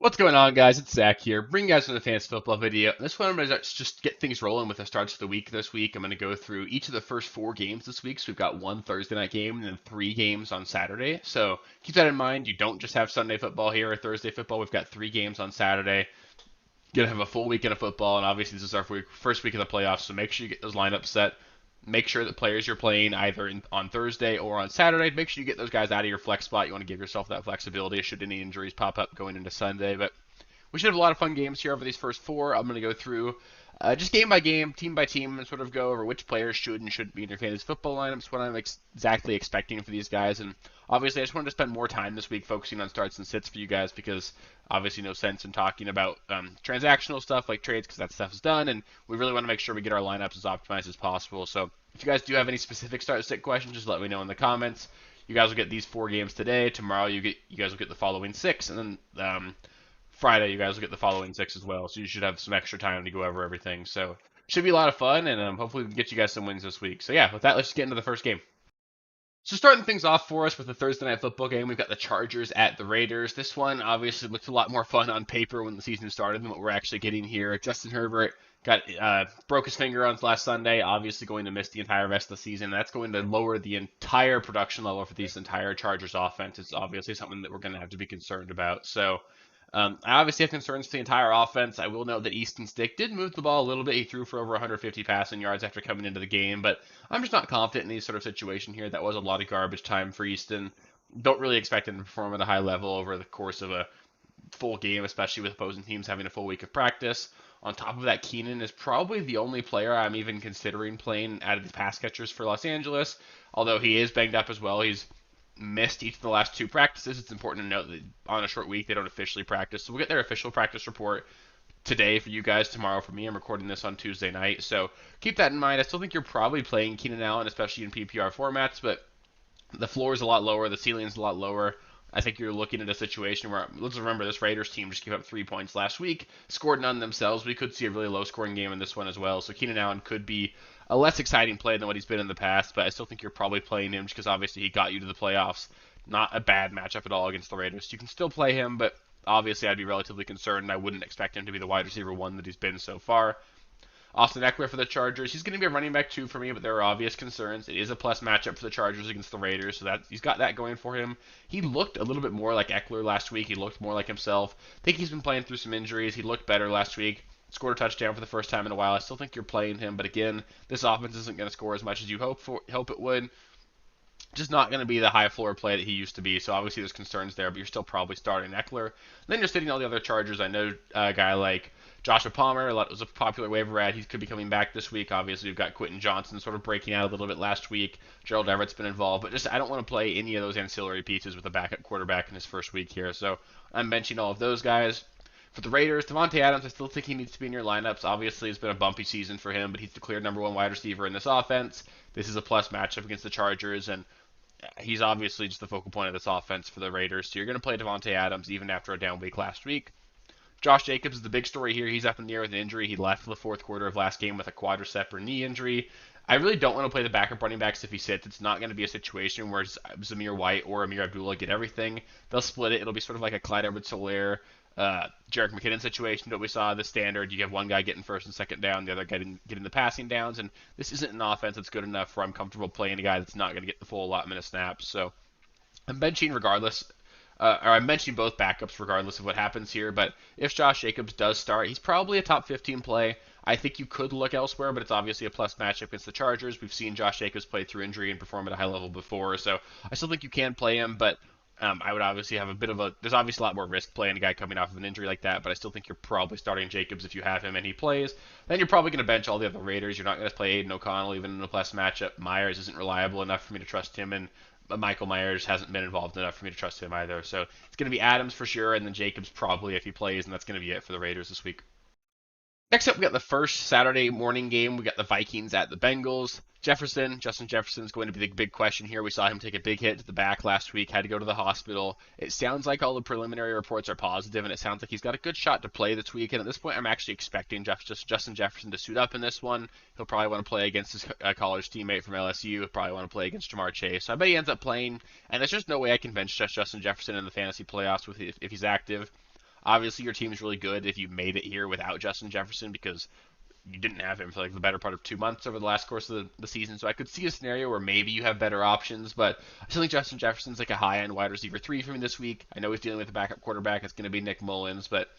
What's going on, guys? It's Zach here, bringing you guys another fantasy football video. This one, I'm going to just get things rolling with the starts of the week this week. I'm going to go through each of the first four games this week. So we've got one Thursday night game and then three games on Saturday. So keep that in mind. You don't just have Sunday football here or Thursday football. We've got three games on Saturday. Going to have a full weekend of football, and obviously this is our first week of the playoffs. So make sure you get those lineups set. Make sure that players you're playing either on Thursday or on Saturday, make sure you get those guys out of your flex spot. You want to give yourself that flexibility should any injuries pop up going into Sunday. But we should have a lot of fun games here over these first four. I'm going to go through just game by game, team by team, and sort of go over which players should and shouldn't be in your fantasy football lineups, what I'm exactly expecting for these guys. And obviously, I just wanted to spend more time this week focusing on starts and sits for you guys because obviously no sense in talking about transactional stuff like trades because that stuff is done, and we really want to make sure we get our lineups as optimized as possible. So if you guys do have any specific start sit questions, just let me know in the comments. You guys will get these four games today. Tomorrow, you guys will get the following six, and then Friday, you guys will get the following six as well. So you should have some extra time to go over everything. So should be a lot of fun, and hopefully we can get you guys some wins this week. So yeah, with that, let's just get into the first game. So starting things off for us with the Thursday night football game, we've got the Chargers at the Raiders. This one obviously looks a lot more fun on paper when the season started than what we're actually getting here. Justin Herbert broke his finger on last Sunday, obviously going to miss the entire rest of the season. That's going to lower the entire production level for this entire Chargers offense. It's obviously something that we're going to have to be concerned about. So I obviously have concerns for the entire offense. I will note that Easton Stick did move the ball a little bit. He threw for over 150 passing yards after coming into the game, but I'm just not confident in these sort of situation here. That was a lot of garbage time for Easton. Don't really expect him to perform at a high level over the course of a full game, especially with opposing teams having a full week of practice. On top of that, Keenan is probably the only player I'm even considering playing out of the pass catchers for Los Angeles, although he is banged up as well. He's missed each of the last two practices. It's important to note that on a short week, they don't officially practice. So we'll get their official practice report today for you guys, tomorrow for me. I'm recording this on Tuesday night. So keep that in mind. I still think you're probably playing Keenan Allen, especially in PPR formats, but the floor is a lot lower. The ceiling is a lot lower. I think you're looking at a situation where, let's remember, this Raiders team just gave up 3 points last week, scored none themselves. We could see a really low-scoring game in this one as well. So Keenan Allen could be a less exciting play than what he's been in the past, but I still think you're probably playing him just because obviously he got you to the playoffs. Not a bad matchup at all against the Raiders. You can still play him, but obviously I'd be relatively concerned, and I wouldn't expect him to be the wide receiver one that he's been so far. Austin Eckler for the Chargers. He's going to be a running back two for me, but there are obvious concerns. It is a plus matchup for the Chargers against the Raiders, so that he's got that going for him. He looked a little bit more like Eckler last week. He looked more like himself. I think he's been playing through some injuries. He looked better last week. Scored a touchdown for the first time in a while. I still think you're playing him, but again, this offense isn't going to score as much as you hope it would. Just not going to be the high floor play that he used to be. So obviously there's concerns there, but you're still probably starting Eckler. Then you're sitting all the other Chargers. I know a guy like Joshua Palmer was a popular waiver ad. He could be coming back this week. Obviously, we've got Quentin Johnson sort of breaking out a little bit last week. Gerald Everett's been involved, but just I don't want to play any of those ancillary pieces with a backup quarterback in his first week here. So I'm benching all of those guys. For the Raiders, Davante Adams, I still think he needs to be in your lineups. Obviously, it's been a bumpy season for him, but he's the clear number one wide receiver in this offense. This is a plus matchup against the Chargers, and he's obviously just the focal point of this offense for the Raiders. So you're going to play Davante Adams even after a down week last week. Josh Jacobs is the big story here. He's up in the air with an injury. He left the fourth quarter of last game with a quadricep or knee injury. I really don't want to play the backup running backs if he sits. It's not going to be a situation where Zamir White or Amir Abdullah get everything. They'll split it. It'll be sort of like a Clyde Edwards-Helaire, Jerick McKinnon situation that we saw the standard. You have one guy getting first and second down, the other guy getting the passing downs, and this isn't an offense that's good enough where I'm comfortable playing a guy that's not going to get the full allotment of snaps. So I'm benching regardless. Or I'm mentioning both backups regardless of what happens here, but if Josh Jacobs does start, he's probably a top 15 play. I think you could look elsewhere, but it's obviously a plus matchup against the Chargers. We've seen Josh Jacobs play through injury and perform at a high level before, so I still think you can play him, but I would obviously have there's obviously a lot more risk playing a guy coming off of an injury like that, but I still think you're probably starting Jacobs if you have him and he plays. Then you're probably going to bench all the other Raiders. You're not going to play Aiden O'Connell even in a plus matchup. Myers isn't reliable enough for me to trust him, and Michael Myers hasn't been involved enough for me to trust him either. So it's going to be Adams for sure, and then Jacobs probably if he plays, and that's going to be it for the Raiders this week. Next up, we got the first Saturday morning game. We got the Vikings at the Bengals. Justin Jefferson's going to be the big question here. We saw him take a big hit to the back last week, had to go to the hospital. It sounds like all the preliminary reports are positive, and it sounds like he's got a good shot to play this week. And at this point, I'm actually expecting Justin Jefferson to suit up in this one. He'll probably want to play against his college teammate from LSU. He'll probably want to play against Jamar Chase. So I bet he ends up playing, and there's just no way I can bench Justin Jefferson in the fantasy playoffs if he's active. Obviously, your team is really good if you made it here without Justin Jefferson because you didn't have him for like the better part of 2 months over the last course of the season. So I could see a scenario where maybe you have better options, but I still think Justin Jefferson's like a high-end wide receiver 3 for me this week. I know he's dealing with a backup quarterback. It's going to be Nick Mullins, but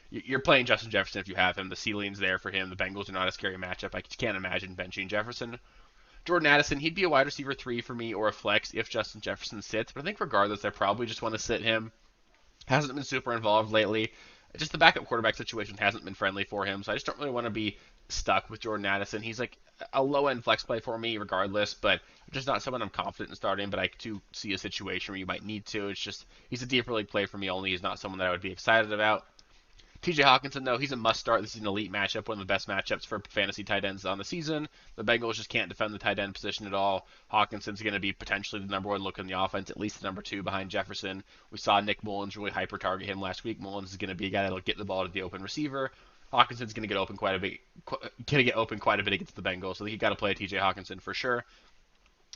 you're playing Justin Jefferson if you have him. The ceiling's there for him. The Bengals are not a scary matchup. I can't imagine benching Jefferson. Jordan Addison, he'd be a wide receiver 3 for me or a flex if Justin Jefferson sits, but I think regardless, I probably just want to sit him. Hasn't been super involved lately. Just the backup quarterback situation hasn't been friendly for him, so I just don't really want to be stuck with Jordan Addison. He's like a low end flex play for me regardless, but just not someone I'm confident in starting, but I do see a situation where you might need to. It's just he's a deeper league play for me only. He's not someone that I would be excited about. TJ Hawkinson, though, he's a must start. This is an elite matchup, one of the best matchups for fantasy tight ends on the season. The Bengals just can't defend the tight end position at all. Hawkinson's going to be potentially the number one look in the offense, at least the number two behind Jefferson. We saw Nick Mullins really hyper target him last week. Mullins is going to be a guy that'll get the ball to the open receiver. Hawkinson's going to get open quite a bit. Against the Bengals, so I think you got to play TJ Hawkinson for sure.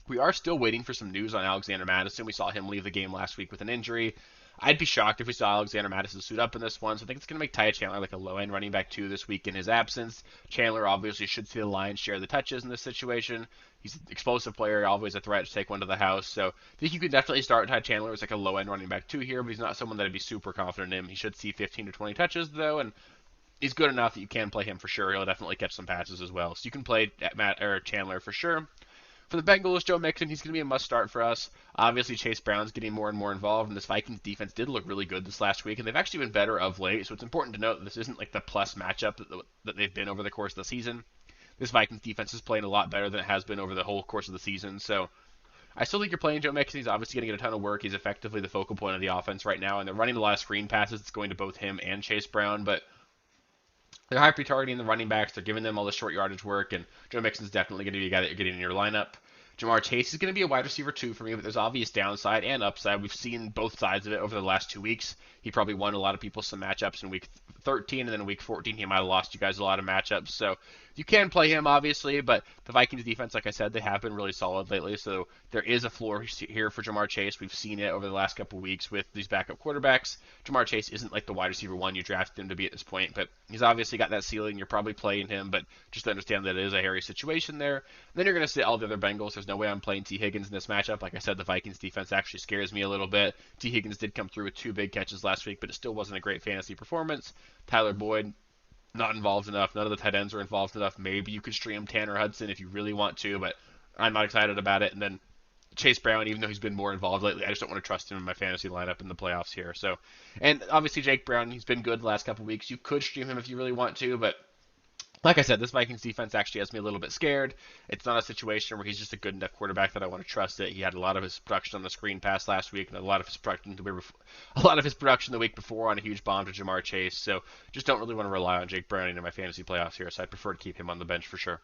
We are still waiting for some news on Alexander Mattison. We saw him leave the game last week with an injury. I'd be shocked if we saw Alexander Mattison suit up in this one, so I think it's going to make Ty Chandler like a low-end running back 2 this week in his absence. Chandler obviously should see the Lions share the touches in this situation. He's an explosive player, always a threat to take one to the house, so I think you could definitely start Ty Chandler as like a low-end running back 2 here, but he's not someone that I'd be super confident in. He should see 15 to 20 touches, though, and he's good enough that you can play him for sure. He'll definitely catch some passes as well, so you can play Chandler for sure. For the Bengals, Joe Mixon, he's going to be a must-start for us. Obviously, Chase Brown's getting more and more involved, and this Vikings defense did look really good this last week, and they've actually been better of late, so it's important to note that this isn't like the plus matchup that they've been over the course of the season. This Vikings defense is playing a lot better than it has been over the whole course of the season, so I still think you're playing Joe Mixon. He's obviously going to get a ton of work. He's effectively the focal point of the offense right now, and they're running a lot of screen passes. It's going to both him and Chase Brown, but they're hyper-targeting the running backs. They're giving them all the short yardage work, and Joe Mixon's definitely going to be a guy that you're getting in your lineup. Jamar Chase is going to be a wide receiver 2 for me, but there's obvious downside and upside. We've seen both sides of it over the last 2 weeks. He probably won a lot of people some matchups in week 13, and then in week 14 he might have lost you guys a lot of matchups. So you can play him, obviously, but the Vikings defense, like I said, they have been really solid lately, so there is a floor here for Jamar Chase. We've seen it over the last couple of weeks with these backup quarterbacks. Jamar Chase isn't like the wide receiver 1 you drafted him to be at this point, but he's obviously got that ceiling. You're probably playing him, but just understand that it is a hairy situation there. And then you're going to sit all the other Bengals. There's no way I'm playing T. Higgins in this matchup. Like I said, the Vikings defense actually scares me a little bit. T. Higgins did come through with 2 big catches last week, but it still wasn't a great fantasy performance. Tyler Boyd, not involved enough. None of the tight ends are involved enough. Maybe you could stream Tanner Hudson if you really want to, but I'm not excited about it. And then Chase Brown, even though he's been more involved lately, I just don't want to trust him in my fantasy lineup in the playoffs here. So, and obviously Jake Brown, he's been good the last couple of weeks. You could stream him if you really want to, but like I said, this Vikings defense actually has me a little bit scared. It's not a situation where he's just a good enough quarterback that I want to trust it. He had a lot of his production on the screen pass last week, and a lot of his production the week before on a huge bomb to Jamar Chase. So just don't really want to rely on Jake Browning in my fantasy playoffs here. So I prefer to keep him on the bench for sure.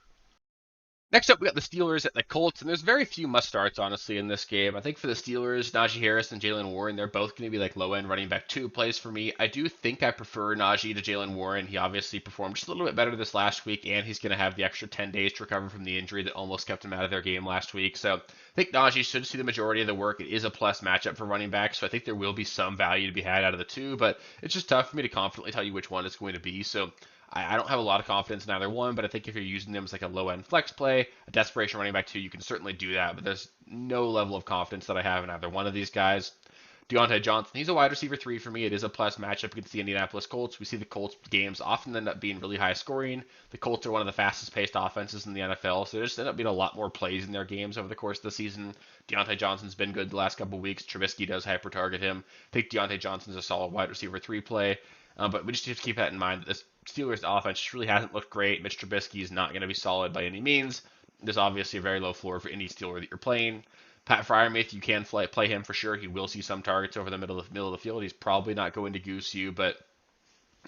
Next up, we got the Steelers at the Colts, and there's very few must-starts, honestly, in this game. I think for the Steelers, Najee Harris and Jalen Warren, they're both going to be like low-end running back 2 plays for me. I do think I prefer Najee to Jalen Warren. He obviously performed just a little bit better this last week, and he's going to have the extra 10 days to recover from the injury that almost kept him out of their game last week. So I think Najee should see the majority of the work. It is a plus matchup for running backs, so I think there will be some value to be had out of the 2, but it's just tough for me to confidently tell you which one it's going to be. So I don't have a lot of confidence in either one, but I think if you're using them as like a low-end flex play, a desperation running back 2, you can certainly do that, but there's no level of confidence that I have in either one of these guys. Deontay Johnson, he's a wide receiver 3 for me. It is a plus matchup against the Indianapolis Colts. We see the Colts games often end up being really high scoring. The Colts are one of the fastest paced offenses in the NFL, so there just end up being a lot more plays in their games over the course of the season. Deontay Johnson's been good the last couple of weeks. Trubisky does hyper target him. I think Deontay Johnson's a solid wide receiver 3 play, but we just have to keep that in mind. This Steelers offense just really hasn't looked great. Mitch Trubisky is not going to be solid by any means. There's obviously a very low floor for any Steeler that you're playing. Pat Freiermuth, you can play him for sure. He will see some targets over the middle of the field. He's probably not going to goose you, but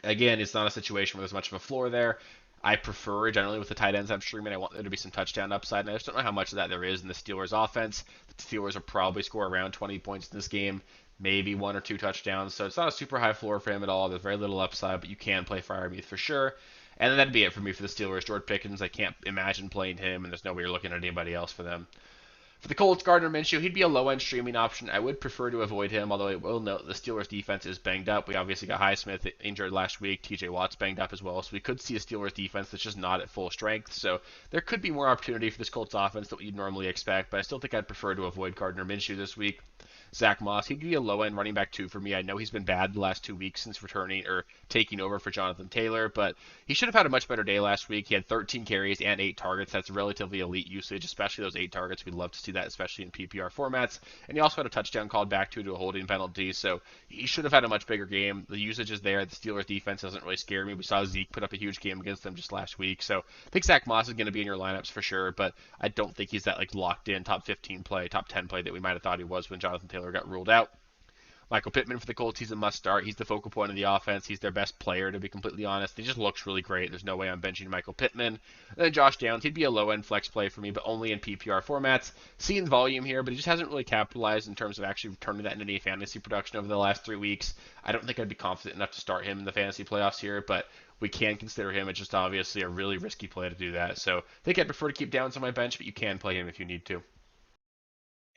again, it's not a situation where there's much of a floor there. I prefer, generally with the tight ends I'm streaming, I want there to be some touchdown upside, and I just don't know how much of that there is in the Steelers offense. The Steelers will probably score around 20 points in this game, maybe 1 or 2 touchdowns, so it's not a super high floor for him at all. There's very little upside, but you can play Freiermuth for sure. And then that'd be it for me for the Steelers. George Pickens, I can't imagine playing him, and there's no way you're looking at anybody else for them. For the Colts, Gardner Minshew, he'd be a low-end streaming option. I would prefer to avoid him, although I will note the Steelers' defense is banged up. We obviously got Highsmith injured last week. TJ Watt's banged up as well, so we could see a Steelers' defense that's just not at full strength. So there could be more opportunity for this Colts offense than what you'd normally expect, but I still think I'd prefer to avoid Gardner Minshew this week. Zach Moss, he'd be a low-end running back two for me. I know he's been bad the last 2 weeks since returning or taking over for Jonathan Taylor, but he should have had a much better day last week. He had 13 carries and 8 targets. That's relatively elite usage, especially those 8 targets. We'd love to see that, especially in PPR formats. And he also had a touchdown called back to a holding penalty, so he should have had a much bigger game. The usage is there. The Steelers defense doesn't really scare me. We saw Zeke put up a huge game against them just last week, so I think Zach Moss is going to be in your lineups for sure, but I don't think he's that like locked in top 15 play, top 10 play that we might have thought he was when Jonathan Taylor got ruled out. Michael Pittman for the Colts, he's a must start. He's the focal point of the offense. He's their best player, to be completely honest. He just looks really great. There's no way I'm benching Michael Pittman. And then Josh Downs, he'd be a low-end flex play for me, but only in PPR formats. Seeing volume here, but he just hasn't really capitalized in terms of actually turning that into any fantasy production over the last 3 weeks. I don't think I'd be confident enough to start him in the fantasy playoffs here, but we can consider him. It's just obviously a really risky play to do that. So I think I'd prefer to keep Downs on my bench, but you can play him if you need to.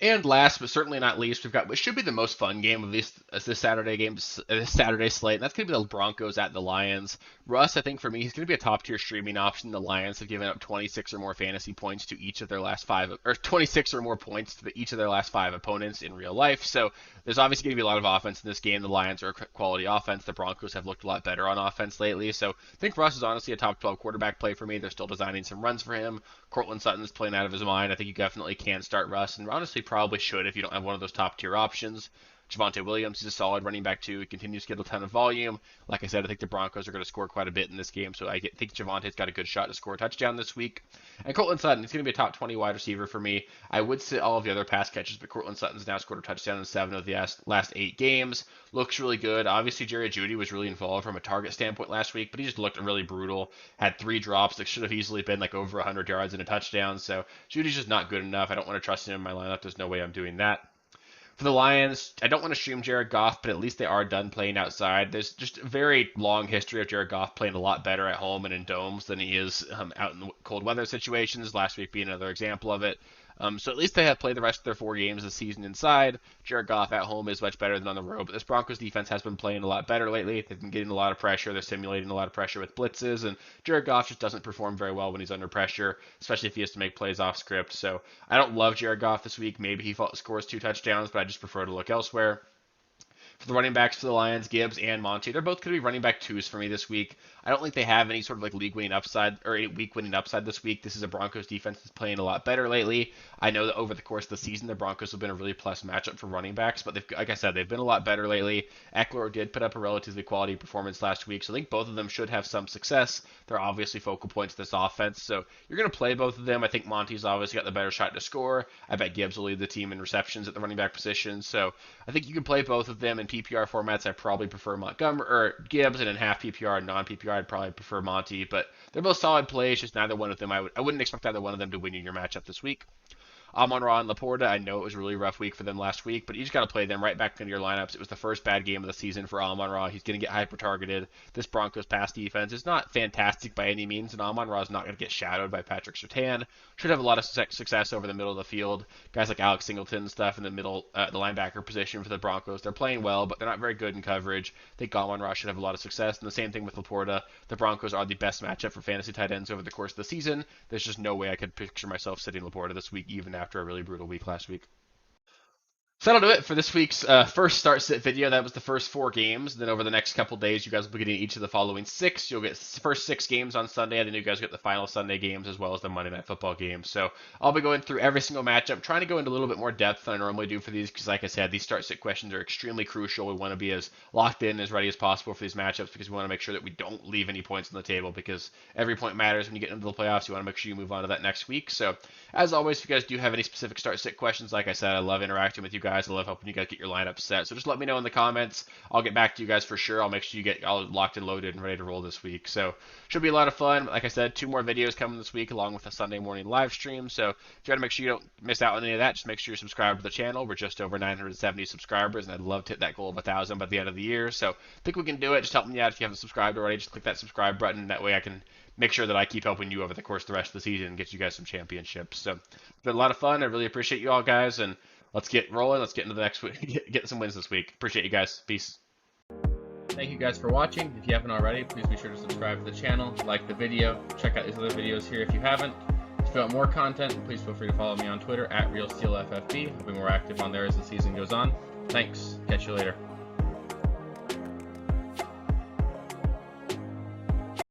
And last but certainly not least, we've got what should be the most fun game of this Saturday game, this Saturday slate, and that's going to be the Broncos at the Lions. Russ, I think for me, he's going to be a top tier streaming option. The Lions have given up 26 or more fantasy points to each of their last 5, or 26 or more points to each of their last 5 opponents in real life. So there's obviously going to be a lot of offense in this game. The Lions are a quality offense. The Broncos have looked a lot better on offense lately. So I think Russ is honestly a top 12 quarterback play for me. They're still designing some runs for him. Cortland Sutton's playing out of his mind. I think you definitely can start Russ, and honestly probably should if you don't have one of those top tier options. Javonte Williams, he's a solid running back too. He continues to get a ton of volume. Like I said, I think the Broncos are going to score quite a bit in this game, so I think Javonte's got a good shot to score a touchdown this week. And Cortland Sutton, he's going to be a top 20 wide receiver for me. I would sit all of the other pass catches, but Cortland Sutton's now scored a touchdown in 7 of the last 8 games. Looks really good. Obviously, Jerry Jeudy was really involved from a target standpoint last week, but he just looked really brutal. Had 3 drops that should have easily been like over 100 yards and a touchdown. So Jeudy's just not good enough. I don't want to trust him in my lineup. There's no way I'm doing that. For the Lions, I don't want to stream Jared Goff, but at least they are done playing outside. There's just a very long history of Jared Goff playing a lot better at home and in domes than he is out in cold weather situations, last week being another example of it. So at least they have played the rest of their 4 games this season inside. Jared Goff at home is much better than on the road, but this Broncos defense has been playing a lot better lately. They've been getting a lot of pressure. They're simulating a lot of pressure with blitzes, and Jared Goff just doesn't perform very well when he's under pressure, especially if he has to make plays off script. So I don't love Jared Goff this week. Maybe he scores 2 touchdowns, but I just prefer to look elsewhere. For the running backs for the Lions, Gibbs and Monty, they're both going to be running back 2s for me this week. I don't think they have any sort of like league winning upside or any week winning upside this week. This is a Broncos defense that's playing a lot better lately. I know that over the course of the season, the Broncos have been a really plus matchup for running backs, but like I said, they've been a lot better lately. Eckler did put up a relatively quality performance last week, so I think both of them should have some success. They're obviously focal points of this offense, so you're going to play both of them. I think Monty's obviously got the better shot to score. I bet Gibbs will lead the team in receptions at the running back position, so I think you can play both of them in PPR formats. I probably prefer Montgomery or Gibbs, and in half PPR and non-PPR, I'd probably prefer Monty. But they're both solid plays. Just neither one of them. I wouldn't expect either one of them to win you your matchup this week. Amon-Ra and Laporta, I know it was a really rough week for them last week, but you just got to play them right back into your lineups. It was the first bad game of the season for Amon-Ra. He's going to get hyper-targeted. This Broncos pass defense is not fantastic by any means, and Amon-Ra is not going to get shadowed by Patrick Surtain. Should have a lot of success over the middle of the field. Guys like Alex Singleton and stuff in the middle, the linebacker position for the Broncos. They're playing well, but they're not very good in coverage. I think Amon-Ra should have a lot of success, and the same thing with Laporta. The Broncos are the best matchup for fantasy tight ends over the course of the season. There's just no way I could picture myself sitting Laporta this week, even after a really brutal week last week. So that'll do it for this week's first start sit video. That was the first 4 games. Then over the next couple days, you guys will be getting each of the following 6. You'll get the first 6 games on Sunday, and then you guys get the final Sunday games as well as the Monday Night Football games. So I'll be going through every single matchup, trying to go into a little bit more depth than I normally do for these, because like I said, these start sit questions are extremely crucial. We want to be as locked in, as ready as possible for these matchups, because we want to make sure that we don't leave any points on the table, because every point matters when you get into the playoffs. You want to make sure you move on to that next week. So as always, if you guys do have any specific start sit questions, like I said, I love interacting with you guys guys. I love helping you guys get your lineup set. So just let me know in the comments. I'll get back to you guys for sure. I'll make sure you get all locked and loaded and ready to roll this week. So should be a lot of fun. Like I said, 2 more videos coming this week along with a Sunday morning live stream. So if you want to make sure you don't miss out on any of that, just make sure you're subscribed to the channel. We're just over 970 subscribers, and I'd love to hit that goal of 1,000 by the end of the year. So I think we can do it. Just help me out if you haven't subscribed already. Just click that subscribe button. That way I can make sure that I keep helping you over the course of the rest of the season and get you guys some championships. So it's been a lot of fun. I really appreciate you all, guys, and let's get rolling. Let's get into the next week. Get some wins this week. Appreciate you guys. Peace. Thank you guys for watching. If you haven't already, please be sure to subscribe to the channel, like the video, check out these other videos here if you haven't. If you want more content, please feel free to follow me on Twitter at RealSteelFFB. I'll be more active on there as the season goes on. Thanks. Catch you later.